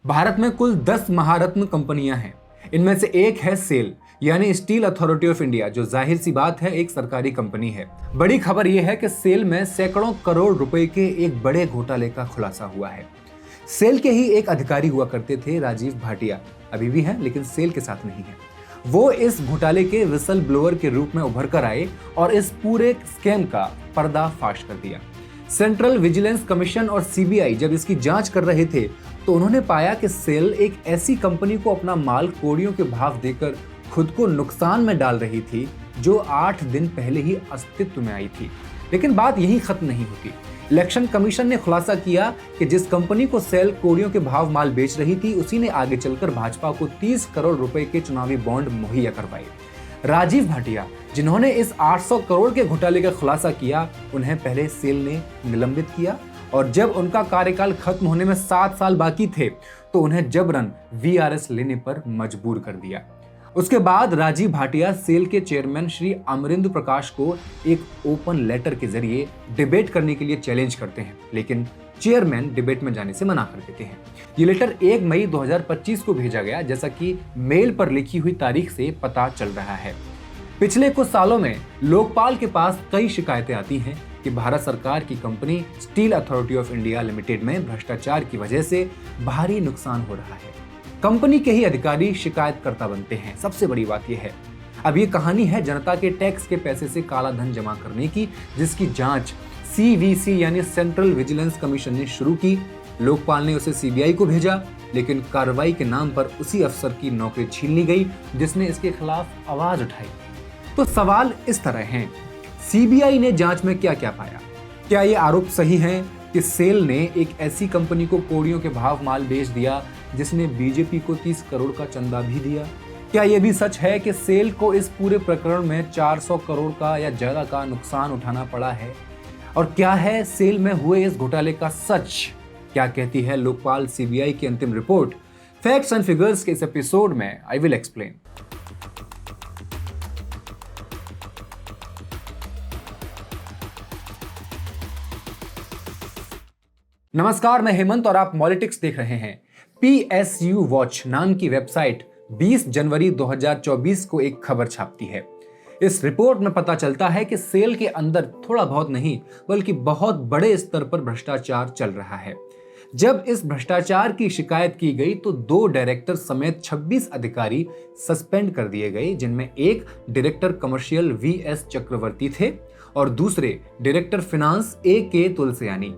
भारत में कुल 10 महारत्न कंपनियां हैं। इनमें से एक है सेल यानी स्टील अथॉरिटी ऑफ इंडिया, जो जाहिर सी बात है एक सरकारी कंपनी है। बड़ी खबर यह है कि सेल में सैकड़ों करोड़ रुपए के एक बड़े घोटाले का खुलासा हुआ है। सेल के ही एक अधिकारी हुआ करते थे राजीव भाटिया, अभी भी हैं लेकिन सेल के साथ नहीं है। वो इस घोटाले के विसल ब्लोअर के रूप में उभर कर आए और इस पूरे स्कैम का पर्दाफाश कर दिया। सेंट्रल विजिलेंस कमीशन और सीबीआई जब इसकी जांच कर रहे थे तो उन्होंने पाया कि सेल एक ऐसी कंपनी को अपना माल कौड़ियों के भाव देकर खुद को नुकसान में डाल रही थी जो 8 दिन पहले ही अस्तित्व में आई थी। लेकिन बात यही खत्म नहीं होती। इलेक्शन कमीशन ने खुलासा किया कि जिस कंपनी को सेल कौड़ियों के भाव माल बेच रही थी उसी ने आगे चलकर भाजपा को 30 करोड़ रुपए के चुनावी बॉन्ड मुहैया करवाए। राजीव भाटिया, जिन्होंने इस 800 करोड़ के घोटाले का खुलासा किया, उन्हें पहले सेल ने निलंबित किया और जब उनका कार्यकाल खत्म होने में 7 साल बाकी थे तो उन्हें जबरन वीआरएस लेने पर मजबूर कर दिया। उसके बाद राजीव भाटिया सेल के चेयरमैन श्री अमरिंदु प्रकाश को एक ओपन लेटर के जरिए डिबेट करने के लिए चैलेंज करते हैं, लेकिन चेयरमैन डिबेट में जाने से मना कर देते हैं। ये लेटर 1 मई 2025 को भेजा गया, जैसा कि मेल पर लिखी हुई तारीख से पता चल रहा है। पिछले कुछ सालों में लोकपाल के पास कई शिकायतें आती हैं कि भारत सरकार की company steel authority of India limited में भ्रष्टाचार की वजह से भारी नुकसान हो रहा है। कंपनी के ही अधिकारी शिकायतकर्ता बनते हैं। सबसे बड़ी बात यह है, अब ये कहानी है जनता के टैक्स के पैसे से काला धन जमा करने की, जिसकी जांच सीवीसी यानी सेंट्रल विजिलेंस कमीशन ने शुरू की। लोकपाल ने उसे सीबीआई को भेजा, लेकिन कार्रवाई के नाम पर उसी अफसर की नौकरी छीन ली गई जिसने इसके खिलाफ आवाज उठाई। तो सवाल इस तरह हैं, सीबीआई ने जांच में क्या क्या पाया? क्या ये आरोप सही है कि सेल ने एक ऐसी कंपनी को कौड़ियों के भाव माल बेच दिया जिसने बीजेपी को 30 करोड़ का चंदा भी दिया? क्या यह भी सच है कि सेल को इस पूरे प्रकरण में 400 करोड़ का या ज्यादा का नुकसान उठाना पड़ा है? और क्या है सेल में हुए इस घोटाले का सच? क्या कहती है लोकपाल सीबीआई की अंतिम रिपोर्ट? फैक्ट्स एंड फिगर्स के इस एपिसोड में आई विल एक्सप्लेन। नमस्कार, मैं हेमंत और आप पॉलिटिक्स देख रहे हैं। पीएसयू वॉच नाम की वेबसाइट 20 जनवरी 2024 को एक खबर छापती है। इस रिपोर्ट में पता चलता है कि सेल के अंदर थोड़ा बहुत नहीं बल्कि बहुत बड़े स्तर पर भ्रष्टाचार चल रहा है। जब इस भ्रष्टाचार की शिकायत की गई तो 2 डायरेक्टर समेत 26 अधिकारी सस्पेंड कर दिए गए, जिनमें एक डायरेक्टर कमर्शियल वीएस चक्रवर्ती थे और दूसरे डायरेक्टर फाइनेंस AK तुलसियानी।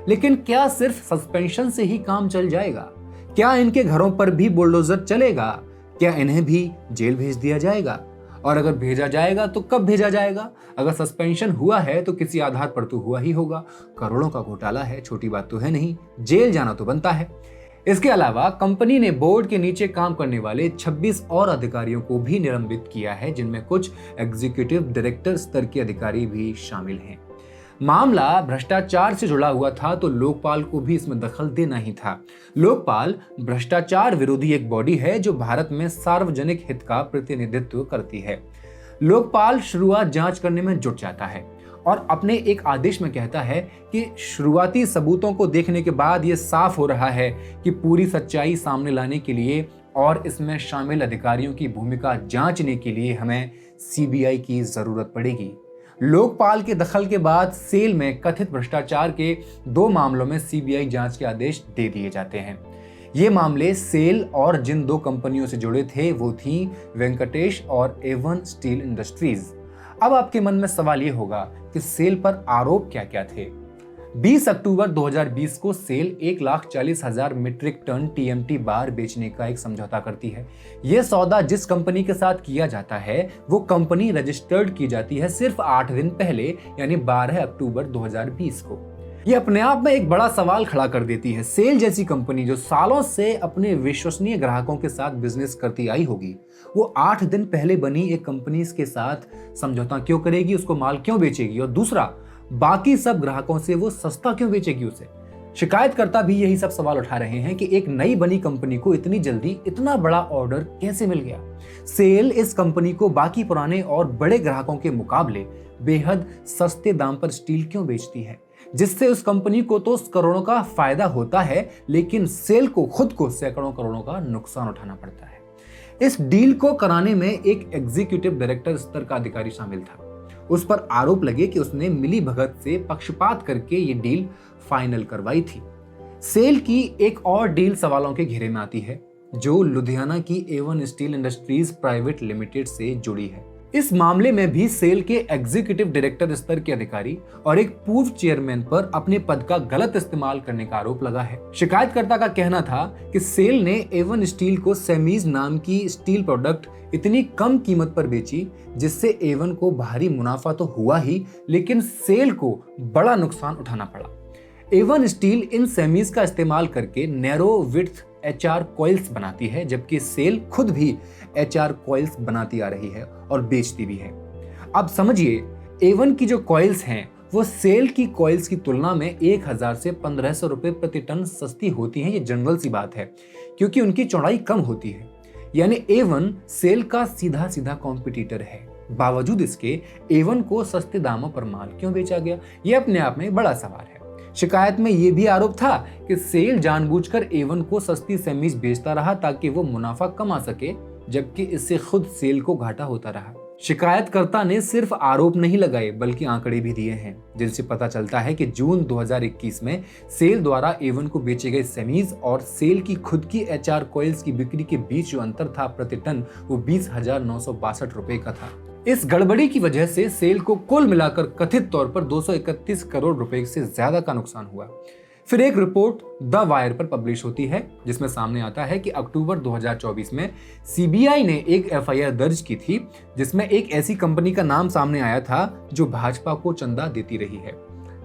लेकिन क्या सिर्फ सस्पेंशन से ही काम चल जाएगा? क्या इनके घरों पर भी बुलडोजर चलेगा? क्या इन्हें भी जेल भेज दिया जाएगा? और अगर भेजा जाएगा तो कब भेजा जाएगा? अगर सस्पेंशन हुआ है तो किसी आधार पर तो हुआ ही होगा। करोड़ों का घोटाला है, छोटी बात तो है नहीं, जेल जाना तो बनता है। इसके अलावा कंपनी ने बोर्ड के नीचे काम करने वाले 26 और अधिकारियों को भी निलंबित किया है, जिनमें कुछ एग्जीक्यूटिव डायरेक्टर स्तर के अधिकारी भी शामिल हैं। मामला भ्रष्टाचार से जुड़ा हुआ था तो लोकपाल को भी इसमें दखल देना ही था। लोकपाल भ्रष्टाचार विरोधी एक बॉडी है जो भारत में सार्वजनिक हित का प्रतिनिधित्व करती है। लोकपाल शुरुआत जांच करने में जुट जाता है और अपने एक आदेश में कहता है कि शुरुआती सबूतों को देखने के बाद यह साफ हो रहा है कि पूरी सच्चाई सामने लाने के लिए और इसमें शामिल अधिकारियों की भूमिका जांचने के लिए हमें सीबीआई की जरूरत पड़ेगी। लोकपाल के दखल के बाद सेल में कथित भ्रष्टाचार के 2 मामलों में सीबीआई जांच के आदेश दे दिए जाते हैं। ये मामले सेल और जिन 2 कंपनियों से जुड़े थे वो थी वेंकटेश और एवन स्टील इंडस्ट्रीज। अब आपके मन में सवाल ये होगा कि सेल पर आरोप क्या क्या थे। 20 अक्टूबर 2020 को सेल 1,40,000 मीट्रिक टन TMT बार बेचने का एक समझौता करती है। यह सौदा जिस कंपनी के साथ किया जाता है वो कंपनी रजिस्टर्ड की जाती है सिर्फ 8 दिन पहले, यानी 12 अक्टूबर 2020 को। यह अपने आप में एक बड़ा सवाल खड़ा कर देती है। सेल जैसी कंपनी जो सालों से अपने विश्वसनीय ग्राहकों के साथ बिजनेस करती आई होगी, वो 8 दिन पहले बनी एक कंपनी के साथ समझौता क्यों करेगी, उसको माल क्यों बेचेगी और दूसरा बाकी सब ग्राहकों से वो सस्ता क्यों बेचेगी उसे? शिकायतकर्ता भी यही सब सवाल उठा रहे हैं कि एक नई बनी कंपनी को इतनी जल्दी इतना बड़ा ऑर्डर कैसे मिल गया। सेल इस कंपनी को बाकी पुराने और बड़े ग्राहकों के मुकाबले बेहद सस्ते दाम पर स्टील क्यों बेचती है? जिससे उस कंपनी को तो करोड़ों का फायदा होता है, लेकिन सेल को खुद को सैकड़ों करोड़ों का नुकसान उठाना पड़ता है। इस डील को कराने में एक एग्जीक्यूटिव डायरेक्टर स्तर का अधिकारी शामिल था। उस पर आरोप लगे कि उसने मिलीभगत से पक्षपात करके ये डील फाइनल करवाई थी। सेल की एक और डील सवालों के घेरे में आती है, जो लुधियाना की A1 steel industries private limited से जुड़ी है। इस मामले में भी सेल के एग्जीक्यूटिव डायरेक्टर स्तर के अधिकारी और एक पूर्व चेयरमैन पर अपने पद का गलत इस्तेमाल करने का आरोप लगा है। शिकायतकर्ता का कहना था कि सेल ने A1 स्टील को सेमीज नाम की स्टील प्रोडक्ट इतनी कम कीमत पर बेची, जिससे A1 को भारी मुनाफा तो हुआ ही, लेकिन सेल को बड़ा नुकसान उठाना पड़ा। A1 स्टील इन सेमीज का इस्तेमाल करके नैरो विड्थ HR कॉइल्स बनाती है, जबकि सेल खुद भी HR कॉइल्स बनाती आ रही है और बेचती भी है। अब समझिए, A1 की जो कॉइल्स हैं वो सेल की कॉइल्स की तुलना में 1000 से 1500 रुपए प्रति टन सस्ती होती हैं। ये जनरल सी बात है, क्योंकि उनकी चौड़ाई कम होती है। यानी A1 सेल का सीधा सीधा कॉम्पिटिटर है। बावजूद इसके A1 को सस्ते दामों पर माल क्यों बेचा गया, ये अपने आप में बड़ा सवाल है। शिकायत में यह भी आरोप था कि सेल जानबूझकर A1 को सस्ती सेमीज बेचता रहा ताकि वो मुनाफा कमा सके, जबकि इससे खुद सेल को घाटा होता रहा। शिकायतकर्ता ने सिर्फ आरोप नहीं लगाए, बल्कि आंकड़े भी दिए हैं, जिनसे पता चलता है कि जून 2021 में सेल द्वारा A1 को बेचे गए सेमीज और सेल की खुद की HR कॉइल्स की बिक्री के बीच जो अंतर था प्रति टन, वो 20,962 रुपए का था। इस गड़बड़ी की वजह से सेल को कुल मिलाकर कथित तौर पर 231 करोड़ रुपए से ज्यादा का नुकसान हुआ। फिर एक रिपोर्ट द वायर पर पब्लिश होती है, जिसमें सामने आता है कि अक्टूबर 2024 में CBI ने एक FIR दर्ज की थी, जिसमें एक ऐसी कंपनी का नाम सामने आया था जो भाजपा को चंदा देती रही है।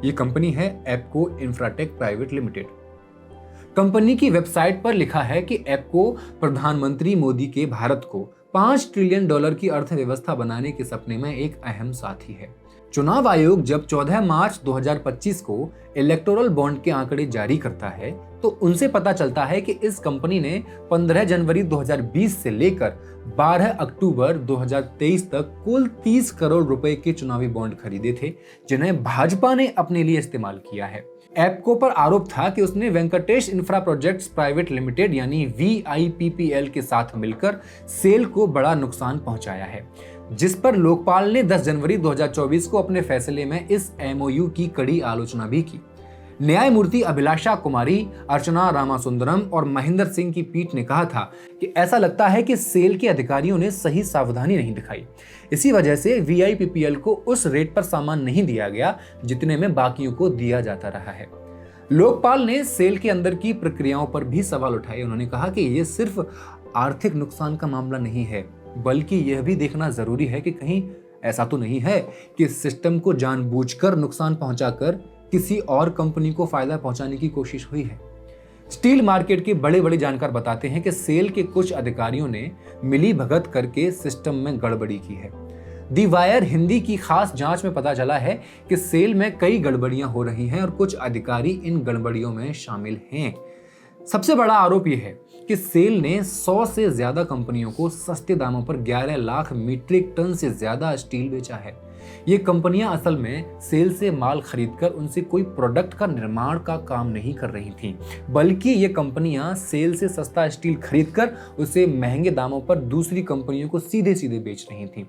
ये कंपनी है Apco Infratech private limited. Company की वेबसाइट पर लिखा है कि एप्को प्रधानमंत्री मोदी के भारत को $5 ट्रिलियन की अर्थव्यवस्था बनाने के सपने में एक अहम साथी है। चुनाव आयोग जब 14 मार्च 2025 को इलेक्टोरल बॉन्ड के आंकड़े जारी करता है, तो उनसे पता चलता है कि इस कंपनी ने 15 जनवरी 2020 से लेकर 12 अक्टूबर 2023 तक कुल 30 करोड़ रुपए के चुनावी बॉन्ड खरीदे थे, जिन्हें भाजपा ने अपने लिए इस्तेमाल किया है। एप्को पर आरोप था कि उसने Venkatesh infra projects private limited यानी VIPPL के साथ मिलकर सेल को बड़ा नुकसान पहुंचाया है, जिस पर लोकपाल ने 10 जनवरी 2024 को अपने फैसले में इस MOU की कड़ी आलोचना भी की। न्यायमूर्ति अभिलाषा कुमारी, अर्चना रामासुंदरम और महेंद्र सिंह की पीठ ने कहा था कि ऐसा लगता है कि सेल के अधिकारियों ने सही सावधानी नहीं दिखाई। इसी वजह से VIPPL को उस रेट पर सामान नहीं दिया गया जितने में बाकियों को दिया जाता रहा है। लोकपाल ने सेल के अंदर की प्रक्रियाओं पर भी सवाल उठाए। उन्होंने कहा कि यह सिर्फ आर्थिक नुकसान का मामला नहीं है, बल्कि यह भी देखना जरूरी है कि कहीं ऐसा तो नहीं है कि सिस्टम को जानबूझकर नुकसान पहुंचाकर किसी और कंपनी को फायदा पहुंचाने की कोशिश हुई है। स्टील मार्केट के बड़े बड़े जानकार बताते हैं कि सेल के कुछ अधिकारियों ने मिली भगत करके सिस्टम में गड़बड़ी की है। दी वायर हिंदी की खास जांच में पता चला है कि सेल में कई गड़बड़ियां हो रही हैं और कुछ अधिकारी इन गड़बड़ियों में शामिल हैं। सबसे बड़ा आरोप यह है कि सेल ने 100 से ज्यादा कंपनियों को सस्ते दामों पर 11 लाख मीट्रिक टन से ज्यादा स्टील बेचा है। ये कंपनियां असल में सेल से माल खरीदकर उनसे कोई प्रोडक्ट का निर्माण का काम नहीं कर रही थीं, बल्कि ये कंपनियां सेल से सस्ता स्टील खरीदकर उसे महंगे दामों पर दूसरी कंपनियों को सीधे सीधे बेच रही थीं।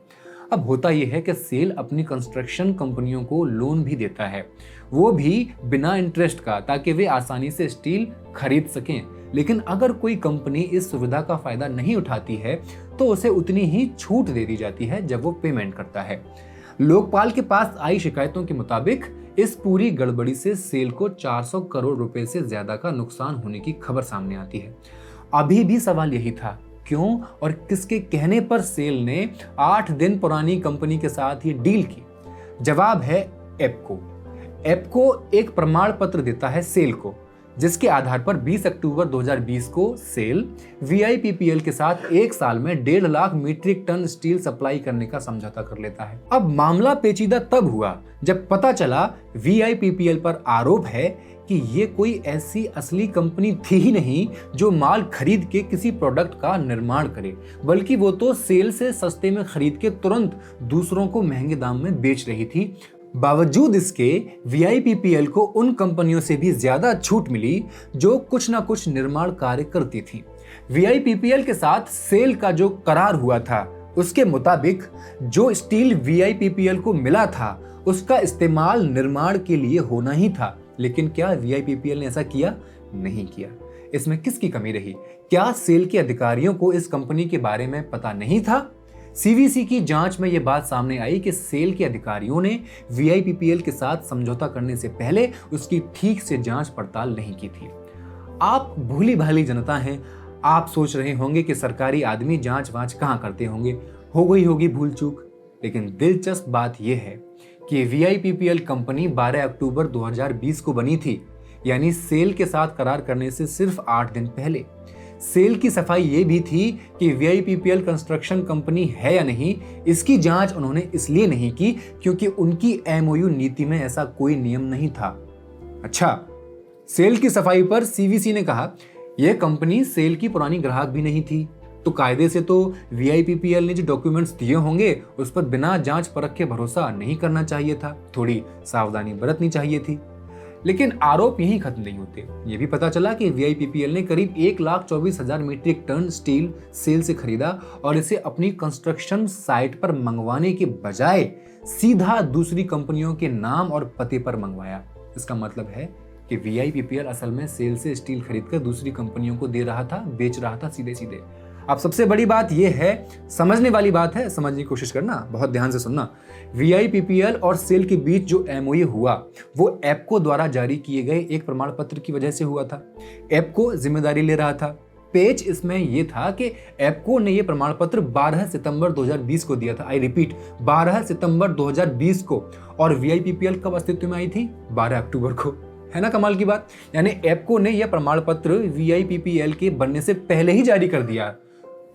अब होता यह है कि सेल अपनी कंस्ट्रक्शन कंपनियों को लोन भी देता है, वो भी बिना इंटरेस्ट का, ताकि वे आसानी से स्टील खरीद सकें। लेकिन अगर कोई कंपनी इस सुविधा का फायदा नहीं उठाती है तो उसे उतनी ही छूट दे दी जाती है जब वो पेमेंट करता है। लोकपाल के पास आई शिकायतों के मुताबिक इस पूरी गड़बड़ी से सेल को 400 करोड़ रुपए से ज्यादा का नुकसान होने की खबर सामने आती है। अभी भी सवाल यही था, क्यों और किसके कहने पर सेल ने 8 दिन पुरानी कंपनी के साथ ये डील की? जवाब है एप्को। एप्को एक प्रमाण पत्र देता है सेल को, जिसके आधार पर 20 अक्टूबर 2020 को सेल VIPPL के साथ एक साल में 1.5 lakh metric ton steel supply करने का समझौता कर लेता है। अब मामला पेचीदा तब हुआ जब पता चला VIPPL पर आरोप है कि ये कोई ऐसी असली कंपनी थी ही नहीं जो माल खरीद के किसी प्रोडक्ट का निर्माण करे, बल्कि वो तो सेल से सस्ते में खरीद के तुरंत दूसरों को महंगे दाम में बेच रही थी। बावजूद इसके वीआईपीपीएल को उन कंपनियों से भी ज्यादा छूट मिली जो कुछ ना कुछ निर्माण कार्य करती थी। वीआईपीपीएल के साथ सेल का जो करार हुआ था उसके मुताबिक जो स्टील वीआईपीपीएल को मिला था उसका इस्तेमाल निर्माण के लिए होना ही था। लेकिन क्या वीआईपीपीएल ने ऐसा किया? नहीं किया। इसमें किसकी कमी रही? क्या सेल के अधिकारियों को इस कंपनी के बारे में पता नहीं था? सीवीसी की जांच में यह बात सामने आई कि सेल के अधिकारियों ने वीआईपीपीएल के साथ समझौता करने से पहले उसकी ठीक से जांच पड़ताल नहीं की थी। आप भोली भाली जनता हैं, आप सोच रहे होंगे कि सरकारी आदमी जांच वांच कहां करते होंगे, हो गई होगी भूल चूक। लेकिन दिलचस्प बात यह है कि वीआईपीपीएल कंपनी 12 अक्टूबर 2020 को बनी थी, यानी सेल के साथ करार करने से सिर्फ 8 दिन पहले। सेल की सफाई ये भी थी कि वीआईपीपीएल कंस्ट्रक्शन कंपनी है या नहीं, इसकी जांच उन्होंने इसलिए नहीं की क्योंकि उनकी एमओयू नीति में ऐसा कोई नियम नहीं था। अच्छा, सेल की सफाई पर सीवीसी ने कहा यह कंपनी सेल की पुरानी ग्राहक भी नहीं थी, तो कायदे से तो वीआईपीपीएल ने जो डॉक्यूमेंट्स दिए होंगे उस पर बिना जांच परख के भरोसा नहीं करना चाहिए था, थोड़ी सावधानी बरतनी चाहिए थी। लेकिन आरोप यहीं खत्म नहीं होते। ये भी पता चला कि वीआईपीपीएल ने करीब 1,24,000 मीट्रिक टन स्टील सेल से खरीदा और इसे अपनी कंस्ट्रक्शन साइट पर मंगवाने के बजाय सीधा दूसरी कंपनियों के नाम और पते पर मंगवाया। इसका मतलब है कि वीआईपीपीएल असल में सेल से स्टील खरीदकर दूसरी कंपनियों को दे रहा था, बेच रहा था सीधे सीधे। अब सबसे बड़ी बात यह है, समझने वाली बात है, समझने की कोशिश करना, बहुत ध्यान से सुनना। वीआईपीपीएल और सेल के बीच जो एमओयू हुआ वो एपको द्वारा जारी किए गए एक प्रमाण पत्र की वजह से हुआ था। एपको जिम्मेदारी ले रहा था। पेच इसमें यह था कि एपको ने यह प्रमाण पत्र 12 सितंबर 2020 को दिया था। आई रिपीट, 12 सितंबर 2020 को। और वीआईपीपीएल कब अस्तित्व में आई थी? 12 अक्टूबर को। है ना कमाल की बात? यानी एपको ने यह प्रमाण पत्र वीआईपीपीएल के बनने से पहले ही जारी कर दिया।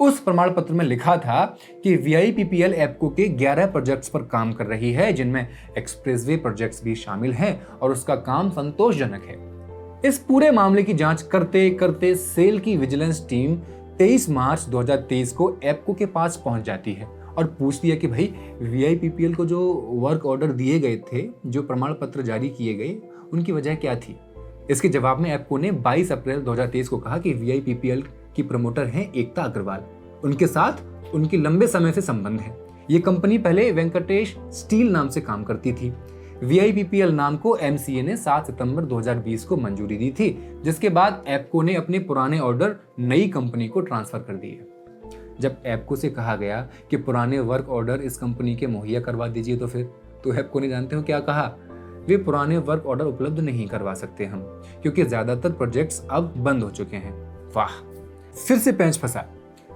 उस प्रमाण पत्र में लिखा था कि वीआईपीपीएल एपको के 11 प्रोजेक्ट्स पर काम कर रही है, जिनमें एक्सप्रेसवे प्रोजेक्ट्स भी शामिल हैं और उसका काम संतोषजनक है। इस पूरे मामले की जांच करते करते सेल की विजिलेंस टीम 23 मार्च 2023 को एपको के पास पहुंच जाती है और पूछती है कि भाई वीआईपीपीएल को जो वर्क ऑर्डर दिए गए थे, जो प्रमाण पत्र जारी किए गए, उनकी वजह क्या थी? इसके जवाब में एपको ने 22 अप्रैल 2023 को कहा कि वीआईपीपीएल की प्रमोटर हैं एकता अग्रवाल, उनके साथ उनकी लंबे समय से संबंध है। ये कंपनी पहले वेंकटेश स्टील नाम से काम करती थी। वीआईपीपीएल नाम को एमसीए ने 7 सितंबर 2020 को मंजूरी दी थी, जिसके बाद एपको ने अपने पुराने ऑर्डर नई कंपनी को ट्रांसफर कर दिए। जब एपको से कहा गया कि पुराने वर्क ऑर्डर इस कंपनी के मुहैया करवा दीजिए तो एपको ने जानते हो क्या कहा? वे पुराने वर्क ऑर्डर उपलब्ध नहीं करवा सकते हम, क्योंकि ज्यादातर प्रोजेक्ट्स अब बंद हो चुके हैं। वाह, फिर से पेंच फंसा।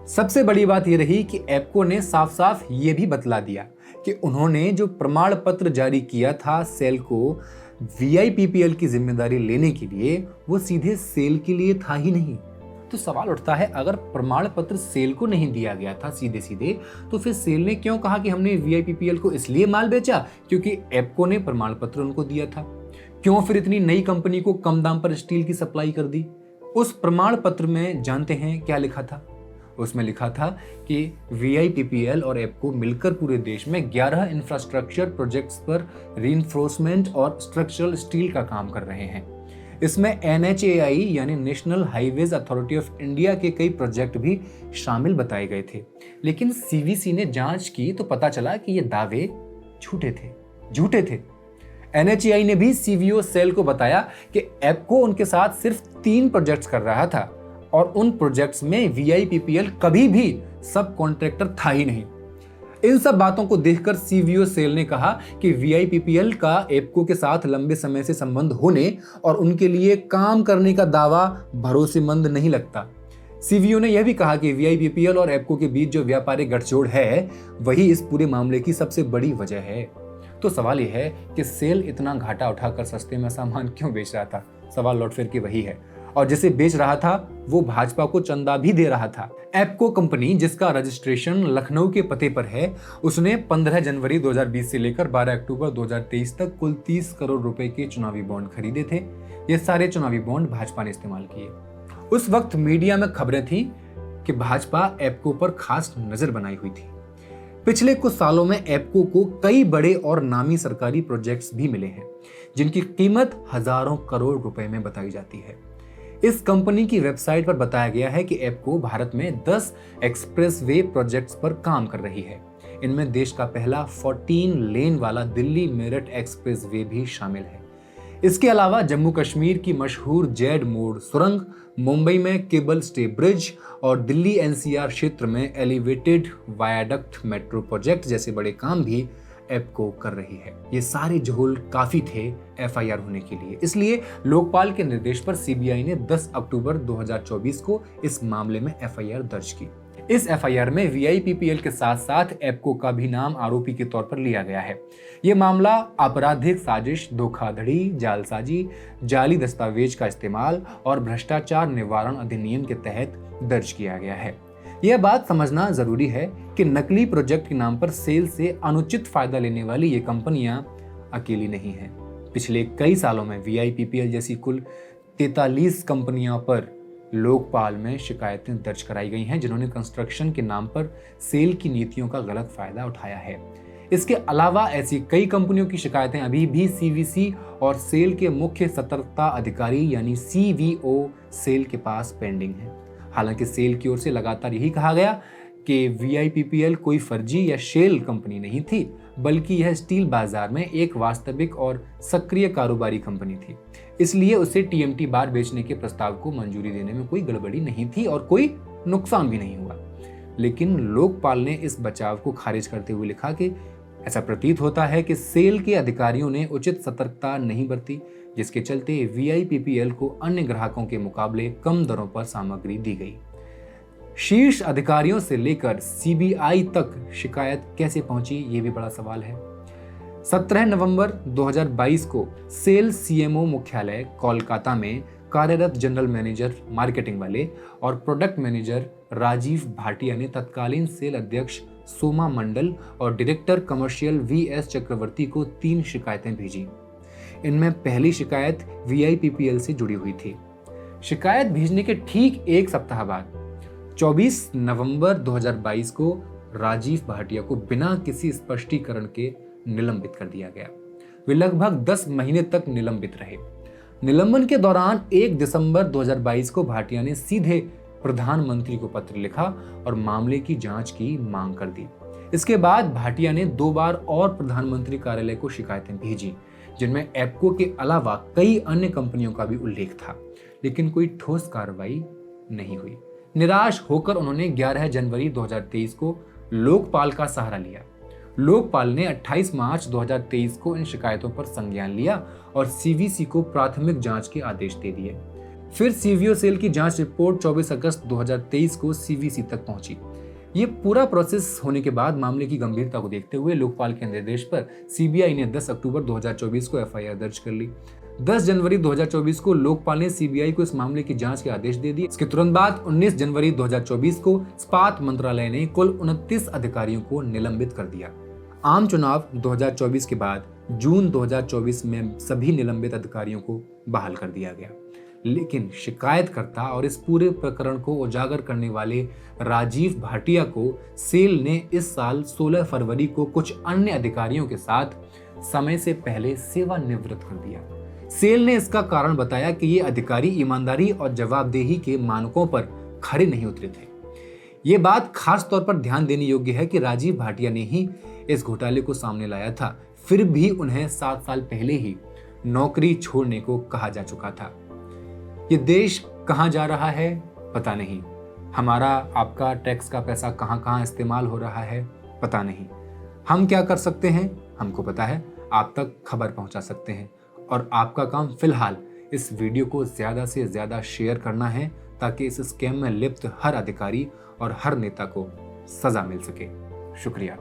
सबसे बड़ी बात यह रही कि एपको ने साफ साफ ये भी बतला दिया कि उन्होंने जो प्रमाण पत्र जारी किया था सेल को वीआईपीपीएल की जिम्मेदारी लेने के लिए, वो सीधे सेल के लिए था ही नहीं। तो सवाल उठता है, अगर प्रमाण पत्र सेल को नहीं दिया गया था सीधे सीधे, तो फिर सेल ने क्यों कहा कि हमने वीआईपीपीएल को इसलिए माल बेचा क्योंकि एपको ने प्रमाण पत्र उनको दिया था? क्यों फिर इतनी नई कंपनी को कम दाम पर स्टील की सप्लाई कर दी? उस प्रमाण पत्र में जानते हैं क्या लिखा था? उसमें लिखा था कि वीआईपीपीएल और एपको मिलकर पूरे देश में 11 इंफ्रास्ट्रक्चर प्रोजेक्ट्स पर रीइंफोर्समेंट और स्ट्रक्चरल स्टील का काम कर रहे हैं। इसमें एनएचएआई यानी national highways authority of India के कई प्रोजेक्ट भी शामिल बताए गए थे। लेकिन सीवीसी ने जांच की तो पता चला कि ये दावे झूठे थे। एनएचएआई ने भी सीवीओ सेल को बताया कि एपको उनके साथ सिर्फ 3 प्रोजेक्ट्स कर रहा था और उन प्रोजेक्ट्स में वीआईपीपीएल कभी भी सब कॉन्ट्रैक्टर था ही नहीं। इन सब बातों को देखकर सीवीओ सेल ने कहा कि वीआईपीपीएल का एपको के साथ लंबे समय से संबंध होने और उनके लिए काम करने का दावा भरोसेमंद नहीं लगता। सीवीओ ने यह भी कहा कि वीआईपीपीएल और एपको के बीच जो व्यापारिक गठजोड़ है वही इस पूरे मामले की सबसे बड़ी वजह है। तो सवाल यह है कि सेल इतना घाटा उठाकर सस्ते में सामान क्यों बेच रहा था? सवाल लौट फिर के वही है। और जिसे बेच रहा था वो भाजपा को चंदा भी दे रहा था। एपको कंपनी, जिसका रजिस्ट्रेशन लखनऊ के पते पर है, उसने 15 जनवरी 2020 से लेकर 12 अक्टूबर 2023 तक कुल 30 करोड़ रुपए के चुनावी बॉन्ड खरीदे थे। ये सारे चुनावी बॉन्ड भाजपा ने इस्तेमाल किए। उस वक्त मीडिया में खबरें थी कि भाजपा एपको पर खास नजर बनाई हुई थी। पिछले कुछ सालों में एप्को को कई बड़े और नामी सरकारी प्रोजेक्ट्स भी मिले हैं जिनकी कीमत हजारों करोड़ रुपए में बताई जाती है। इस कंपनी की वेबसाइट पर बताया गया है कि एप्को भारत में 10 एक्सप्रेसवे प्रोजेक्ट्स पर काम कर रही है। इनमें देश का पहला 14 लेन वाला दिल्ली मेरठ एक्सप्रेसवे भी शामिल है। इसके अलावा जम्मू कश्मीर की मशहूर जेड मोड़ सुरंग, मुंबई में केबल स्टे ब्रिज और दिल्ली एनसीआर क्षेत्र में एलिवेटेड वायाडक्ट मेट्रो प्रोजेक्ट जैसे बड़े काम भी एप्को कर रही है। ये सारे झोल काफी थे एफआईआर होने के लिए, इसलिए लोकपाल के निर्देश पर सीबीआई ने 10 अक्टूबर 2024 को इस मामले में एफआईआर दर्ज की। इस एफआईआर में वीआईपीपीएल के साथ साथ एप्को का भी नाम आरोपी के तौर पर लिया गया है। ये मामला आपराधिक साजिश, धोखाधड़ी, जालसाजी, जाली दस्तावेज का इस्तेमाल और भ्रष्टाचार निवारण अधिनियम के तहत दर्ज किया गया है। यह बात समझना जरूरी है कि नकली प्रोजेक्ट के नाम पर सेल से अनुचित फायदा लेने वाली ये कंपनियां अकेली नहीं हैं। पिछले कई सालों में वीआईपीपीएल जैसी कुल 43 कंपनियों पर लोकपाल में शिकायतें दर्ज कराई गई हैं जिन्होंने कंस्ट्रक्शन के नाम पर सेल की नीतियों का गलत फायदा उठाया है। इसके अलावा ऐसी कई कंपनियों की शिकायतें अभी भी सीवीसी और सेल के मुख्य सतर्कता अधिकारी यानी सीवीओ सेल के पास पेंडिंग है। हालांकि सेल की ओर से लगातार यही कहा गया कि वीआईपीपीएल कोई फर्जी या शेल कंपनी नहीं थी, बल्कि यह स्टील बाजार में एक वास्तविक और सक्रिय कारोबारी कंपनी थी। इसलिए उसे टीएमटी बार बेचने के प्रस्ताव को मंजूरी देने में कोई गड़बड़ी नहीं थी और कोई नुकसान भी नहीं हुआ। लेकिन लोकपाल ने इस बचाव को खारिज करते हुए लिखा कि ऐसा प्रतीत होता है कि सेल के अधिकारियों ने उचित सतर्कता नहीं बरती, जिसके चलते वीआईपीपीएल को अन्य ग्राहकों के मुकाबले कम दरों पर सामग्री दी गई। शीर्ष अधिकारियों से लेकर सीबीआई तक शिकायत कैसे पहुंची, ये भी बड़ा सवाल है। 17 नवंबर 2022 को सेल सीएमओ मुख्यालय कोलकाता में कार्यरत जनरल मैनेजर मार्केटिंग वाले और प्रोडक्ट मैनेजर राजीव भाटिया ने तत्कालीन सेल अध्यक्ष सोमा मंडल और डायरेक्टर कमर्शियल वीएस चक्रवर्ती को 3 शिकायतें भेजी। इनमें पहली शिकायत वीआईपीपीएल से जुड़ी हुई थी। शिकायत भेजने के ठीक एक सप्ताह बाद 24 नवंबर 2022 को राजीव भाटिया को बिना किसी स्पष्टीकरण के निलंबित कर दिया गया। वे लगभग 10 महीने तक निलंबित रहे। निलंबन के दौरान 1 दिसंबर 2022 को भाटिया ने सीधे प्रधानमंत्री को पत्र लिखा और मामले की जांच की मांग कर दी। इसके बाद भाटिया ने 2 बार और प्रधानमंत्री कार्यालय को शिकायतें भेजी, जिनमें एप्को के अलावा कई अन्य कंपनियों का भी उल्लेख था, लेकिन कोई ठोस कार्रवाई नहीं हुई। निराश होकर उन्होंने 11 जनवरी 2023 को लोकपाल का सहारा लिया। लोकपाल ने 28 मार्च 2023 को इन शिकायतों पर संज्ञान लिया और सीवीसी को प्राथमिक जांच के आदेश दे दिए। फिर सीवीओ सेल की जांच रिपोर्ट 24 अगस्त 2023 को सीवीसी तक पहुंची। ये पूरा प्रोसेस होने के बाद मामले की गंभीरता को देखते हुए लोकपाल के निर्देश पर सीबीआई ने 10 अक्टूबर 2024 को एफआईआर दर्ज कर ली। 10 जनवरी 2024 को लोकपाल ने सीबीआई को इस मामले की जांच के आदेश दे दिए। इसके तुरंत बाद 19 जनवरी 2024 को इस्पात मंत्रालय ने कुल 29 अधिकारियों को निलंबित कर दिया। आम चुनाव 2024 के बाद जून 2024 में सभी निलंबित अधिकारियों को बहाल कर दिया गया, लेकिन शिकायतकर्ता और इस पूरे प्रकरण को उजागर करने वाले राजीव भाटिया को सेल ने इस साल 16 फरवरी को कुछ अन्य अधिकारियों के साथ समय से पहले सेवानिवृत्त कर दिया। सेल ने इसका कारण बताया कि ये अधिकारी ईमानदारी और जवाबदेही के मानकों पर खरे नहीं उतरे थे। ये बात खास तौर पर ध्यान देने योग्य है कि राजीव भाटिया ने ही इस घोटाले को सामने लाया था, फिर भी उन्हें 7 साल पहले ही नौकरी छोड़ने को कहा जा चुका था। ये देश कहां जा रहा है पता नहीं, हमारा आपका टैक्स का पैसा कहां कहां इस्तेमाल हो रहा है पता नहीं। हम क्या कर सकते हैं हमको पता है, आप तक खबर पहुंचा सकते हैं और आपका काम फिलहाल इस वीडियो को ज्यादा से ज्यादा शेयर करना है ताकि इस स्कैम में लिप्त हर अधिकारी और हर नेता को सजा मिल सके। शुक्रिया।